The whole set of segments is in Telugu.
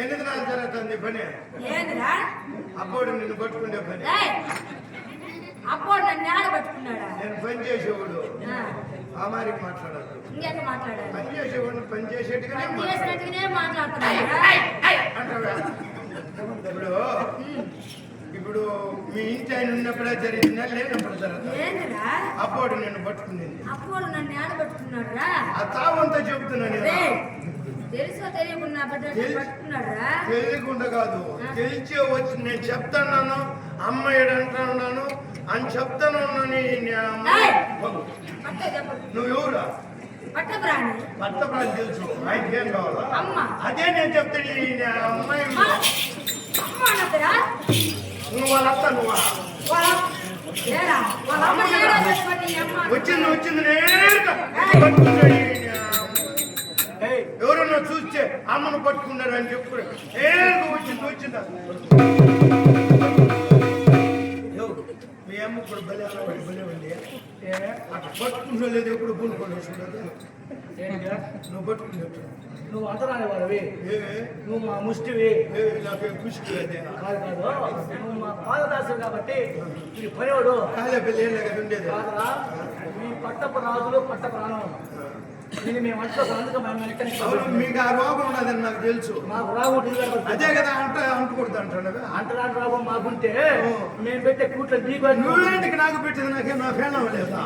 ఎందుకు నాకు జరుగుతుంది పని? అప్పుడు నిన్ను పట్టుకునే పని. అప్పుడు నన్ను ఆడ పట్టుకున్నాడా? నేను పని చేసేవాడు ఆ మరి మాట్లాడదు. ఇంకెంత మాట్లాడాలి? పని చేసేవాడు పని చేసేట్టుగానే మాట్లాడుతున్నాడు. ఇప్పుడు మీ ఇంటి ఆయన ఉన్నప్పుడే జరిగిందా లేనప్పుడు జరుగుతుంది? అప్పుడు నేను పట్టుకునేది. అప్పుడు నన్ను ఆడ పట్టుకున్నాడు రా. ఆ తావంతా చెబుతున్నాను. తెలుసో తెలియకుండా పట్టుకున్నాడు. తెలియకుండా కాదు, తెలిసే వచ్చి నేను చెప్తాను. అమ్మ ఏడంటున్నాను అని చెప్తాను. నువ్వు ఎవరా? పట్టప్రాణి తెలుసు. ఆయనకి ఏం కావాలా? అదే నేను చెప్తాను. అమ్మాయి నువ్వు వాళ్ళత్తా నువ్వా? వచ్చింది నేరుగా ఎవరన్నా చూస్తే అమ్మను పట్టుకున్నారు అని చెప్పు. వచ్చిందా మీ అమ్మ ఇప్పుడు బలే బలే ఉంది. అట్లా పట్టుకుంటూ లేదు ఎప్పుడు పూనుకోండి. నువ్వు పట్టుకున్నట్టు నువ్వు అంతరాని వాడివి, నువ్వు మా ముష్టివి. నాకు ముష్టి కాదు నువ్వు మా పాదదాసుడు కాబట్టి ఈ పనివాడు ఉండేది కాదరా. మీ పట్టపు రాజులు పట్ట ప్రాణం. నేను మేము అంతా మీకు ఆ రోగం ఉన్నదని నాకు తెలుసు. మాకు రాగు అదే కదా అంటుకూడదు అంటాడు. అంటరాని రోగం మాకుంటే మేము పెట్టే కూట్లు నీకు నువ్వేంటికి నాకు పెట్టింది? నాకే నా పేళ్ళ లేదా?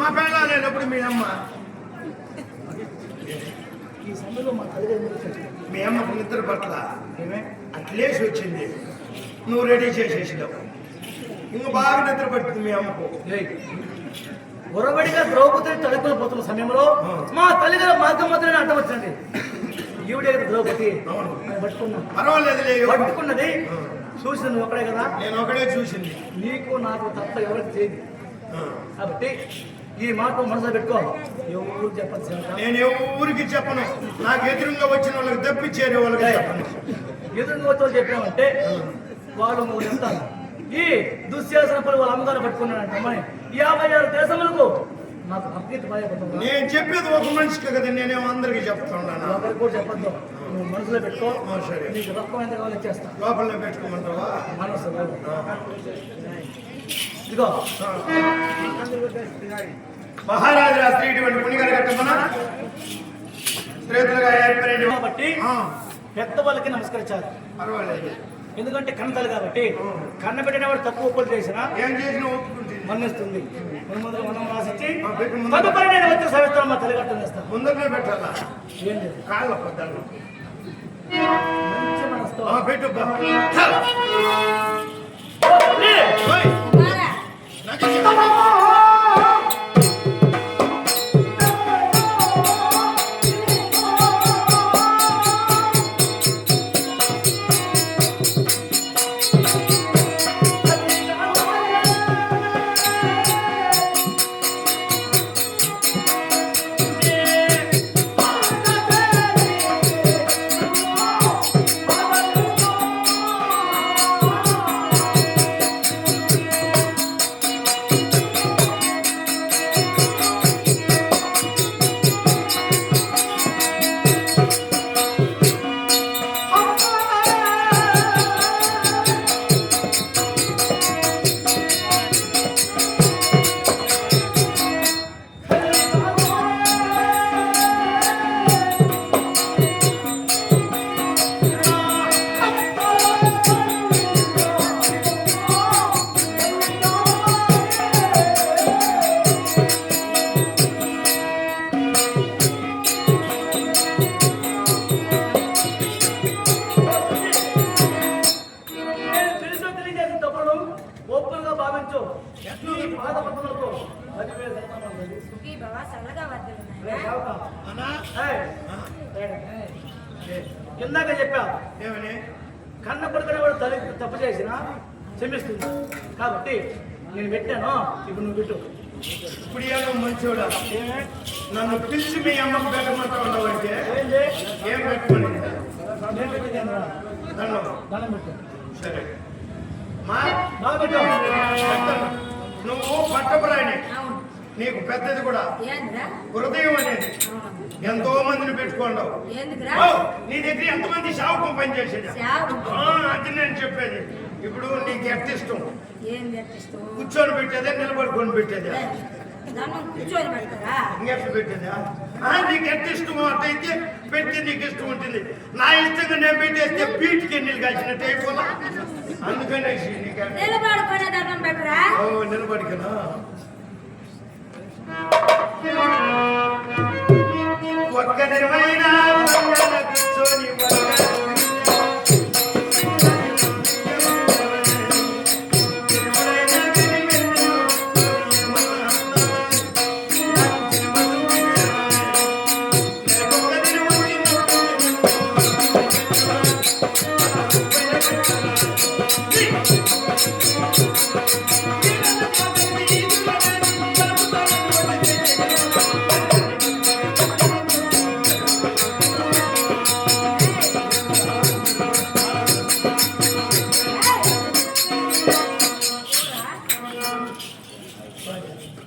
మా పేళ్ళ లేనప్పుడు మీ అమ్మ ఈ సమయంలో మా తల్లిదండ్రులు మీ అమ్మకు నిద్ర పట్ల అట్లేసి వచ్చింది. నువ్వు రెడీ చేసేసినావు. ఇంకా బాగా నిద్ర పడుతుంది మీ అమ్మకు. ఉరబడిగా ద్రౌపదిని తడుకుని పోతున్న సమయంలో మా తల్లిగారు మార్గం మాత్రమే అడ్డం వచ్చింది. ఈవిడే ద్రౌపది పట్టుకున్నాను. పర్వాలేదు పట్టుకున్నది చూసింది నువ్వు ఒకడే కదా? నేను ఒకడే చూసింది. నీకు నాకు తప్ప ఎవరికి చేయదు కాబట్టి ఈ మాట మనసులో పెట్టుకో. ఎవరు చెప్పదు. నేను ఎవరికి చెప్పను. నాకు ఎదురుగా వచ్చిన వాళ్ళకి తప్పించేరే వాళ్ళకి చెప్పను. ఎదురుగా వచ్చి చెప్పామంటే వాళ్ళు నువ్వు చెప్తాను. ఈ దుశ్శాసన పని వాళ్ళ అమ్మగారు పట్టుకున్నాడంట అమ్మాయి 56 దేశములకు నాకు అప్పీతి భయపడుతుంది. నేను చెప్పేది ఒక మనిషికి కదా, నేనేమో అందరికి చెప్తున్నాను. ఒకరికి కూడా చెప్పద్దు. నువ్వు మనసులో పెట్టుకో. సరే, నీకు రొక్కం ఎంత కావాలో ఇచ్చేస్తా. లోపలనే పెట్టుకోమంటావా? మనసు ఇదిగో మహారాజు రాత్రి ఇటువంటి పుణ్యగారు కట్టమన్నా శ్రేతులుగా ఏర్పడి కాబట్టి పెద్ద వాళ్ళకి నమస్కరించాలి. పర్వాలేదు. ఎందుకంటే కన్నతలు కాబట్టి కన్న పెట్టిన వాడు తక్కువ ఒప్పులు చేసినా ఏం చేసినా ఒప్పుకుంటుంది, మన్నిస్తుంది. మనం రాసిచ్చి తదుపరి నేను వచ్చే సవిస్తాను మా తల్లి కట్టం చేస్తాను. ముందరనే పెట్టాలా? ఏం లేదు, కాళ్ళ పొద్దాను మంచి మనసుతో పెట్టు. ఉండవా చల్లగా వద్దలు రే నాయనా. సేవకా. అన్నా ఏయ్, ఆ, ఏ, ఇందాక చెప్పా ఏమని కన్న కొడుకునే వాడు తల్లి తప్పు చేసినా క్షమిస్తుంది కాబట్టి నేను పెట్టాను ఇప్పుడు నువ్వు పెట్టు. ఇప్పుడు ఏమో మంచోడా ఏమే? నన్ను పిలిచి మీ అమ్మకు పెట్టమంటా ఉండవంటే ఏంది? ఏం పెట్టుకోండి నేను పెట్టింది ఏందిరా? దండం దండం పెట్టు. సరే మా బాగా పెట్టు. పెద్దమ్మ, నువ్వు పట్టపురాణి అవును. నీకు పెద్దది కూడా ఏందిరా? హృదయం అనేది అవును. ఎంతో మందిని పెట్టుకోండవు ఏందిరా? ఓ, నీ దగ్గర ఎంతమంది శావకం పనిచేసేది సేవకు. అది నేను చెప్పేది ఇప్పుడు నీకు ఎంత ఇష్టం ఏం తెప్పిస్తావు? కూర్చొని పెట్టేదే నిలబడుకొని పెట్టేదే దండం కూర్చొని పెడతారా? ఇంకెట్లా పెట్టేదా నీకు ఎంత ఇష్టమో అట్టయితే పెట్టి నీకు ఇష్టం ఉంటుంది నా ఇష్టంగా నేను పెట్టేస్తే పీటికి నీళ్ళు కాల్చినట్టు అయిపోలా అందుకనేసి నీకు నిలబడుకునే దండం పెట్టరా? ఓ నిలబడికనా ఒక్క నిర్వైన కూర్చొని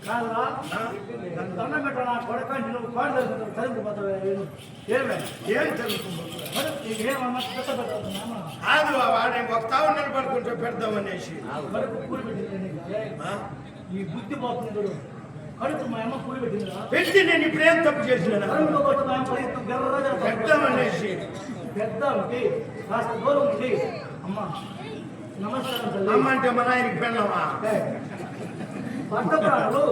కాదురా, దండం పెట్టు నా కొడుక, నువ్వు కోడి చదువుకుపోతావు. ఏమే? ఏం జరుగుతుందో మరి నీకేమన్నా పెద్ద పెట్టాలి కాదు వాడిని ఒక తావు నిలబడుకుంటే పెడదామనేసి మరి కూలి పెట్టింది నీకు. ఆ? ఈ బుద్ధి పోతుంది చూడు. కడుపు మా అమ్మ కూలి పెట్టిందిరా. పెట్టి నేను ఇప్పుడేం తప్పు చేసిన కడుపులో కొట్టి మా అమ్మ ప్రయత్నం గర్రగా పెడదామనేసి పెద్ద ఉండి కాస్త దూరం ఉండి అమ్మ నమస్కారం తల్లి. అమ్మ అంటే మా నాయనకి పెళ్ళమా పట్టపురాణులు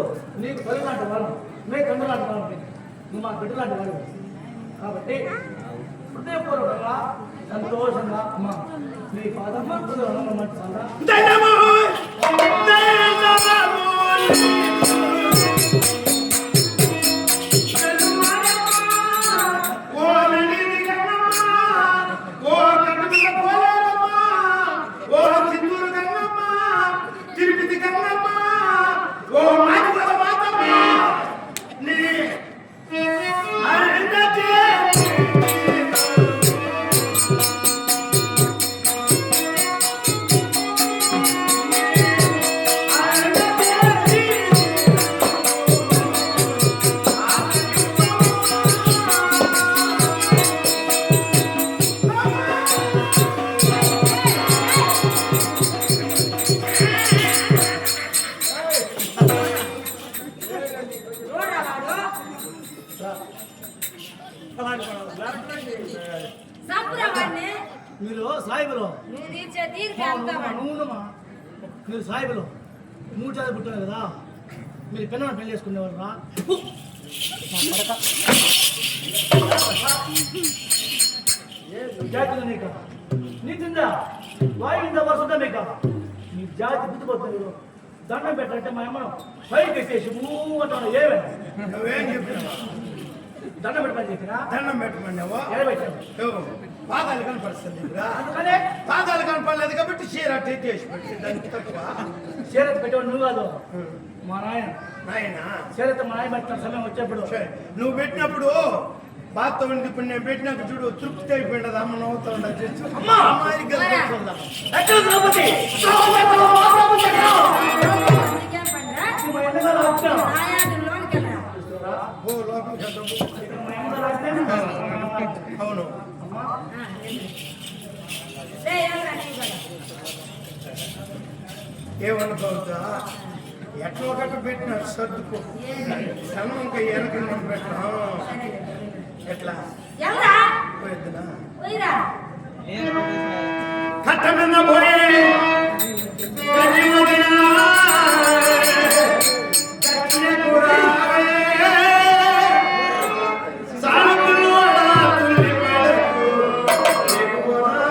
నీకు తల్లి లాంటి వాళ్ళు, నీ తండ్రి లాంటి వాళ్ళు, నువ్వు మా బిడ్డ లాంటి వాడు కాబట్టి హృదయపూర్వకంగా సంతోషంగా అమ్మ నీ పాదమ్మ మంచిగా దండము దండము ఓ నడిని గంగమ్మ ఓ కట్టుకున్న పోలేరమ్మ ఓ చిత్తూరు గంగమ్మ తిరుపతి గంగమ్మ ఓ మాదిగల మాతమ్మ నీ అరుంధతి చూడరా వాడు? చంపురా వాడిని. మీరు సాయిబులో నువ్వు తీర్చే తీర్పు ఎంత వాడిని? నువ్వుమా మీరు సాయిబులో మూడు జాతి పుట్టారు కదా, మీరు పెన్నవాడు పెళ్లి చేసుకునేవారు రా. జాతిలో నీక నీకుందా వాయు ఇంత వరుసగా మీక మీ జాతి గుర్తుపోతుంది మీరు. దండం పెట్టాలంటే మా అమ్మను పైకి ఎక్కేసి మూవటం ఏమే నువ్వేం చెప్పినావా దండం పెట్టమని చెప్పినా దండం పెట్టమన్నావా ఎడబెట్టాను. పాదాలు కనపడుతుంది ఇక్కడ అందుకనే పాదాలు కనపడలేదు కాబట్టి చీర అట్టే చేసి పెట్టి దానికి తక్కువ చీరత పెట్టేవాడు నువ్వు కాదు మా నాయన. నాయన చీరత మా నాయన పెట్టిన సమయం వచ్చేప్పుడు నువ్వు పెట్టినప్పుడు బాధతో ఉంది ఇప్పుడు నేను పెట్టినాక చూడు తృప్తి అయిపోయింది అమ్మ నవ్వుతా ఉండదు అమ్మా! అమ్మాయికి గెలుచుకుందాం. ఎక్కడ ద్రౌపది? నీకేం పనిరా? నువ్వు మా ఎన్నగారు ఆజ్ఞ. నాయాడు లోనికి వెళ్ళరా? ఓ లోపలికి వెళ్దాము. మా ఎన్నగారు ఆజ్ఞ. అవును అమ్మా, ఎవరా నీ కూడా? ఏమనుకోవద్దా ఎట్లా ఒకటి పెట్టినారు సర్దుకో సన్నం ఇంకా వెనక మనం పెట్టినా ఎట్లా ఎవరా? పోయిద్దునా పోయిరా. కట్టమన్న పోయి కట్టి వదినా కట్టిన కూడా సానుకున్నోడా తుల్లి పెడకు లేకపోనా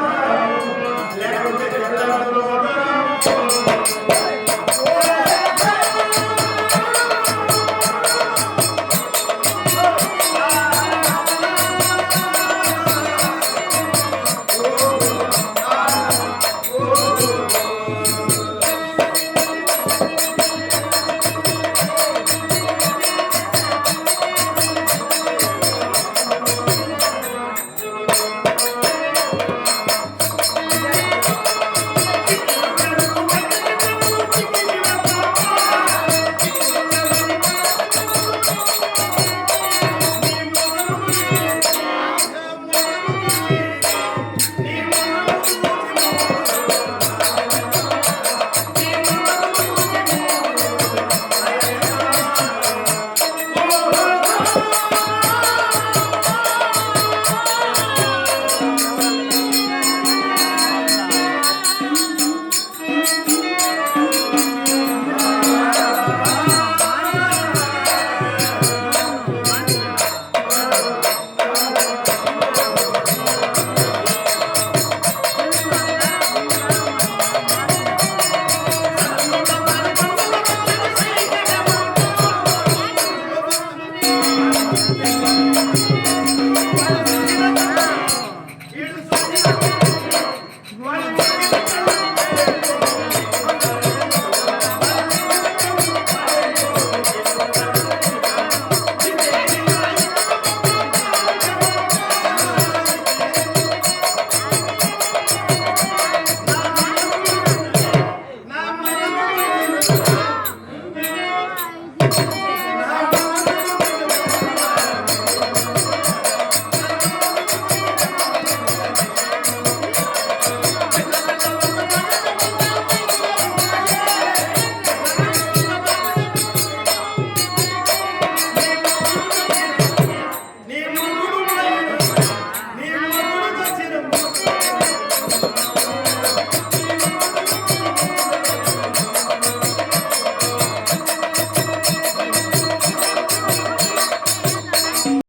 లేకపోతే చెల్లలోనా ఆ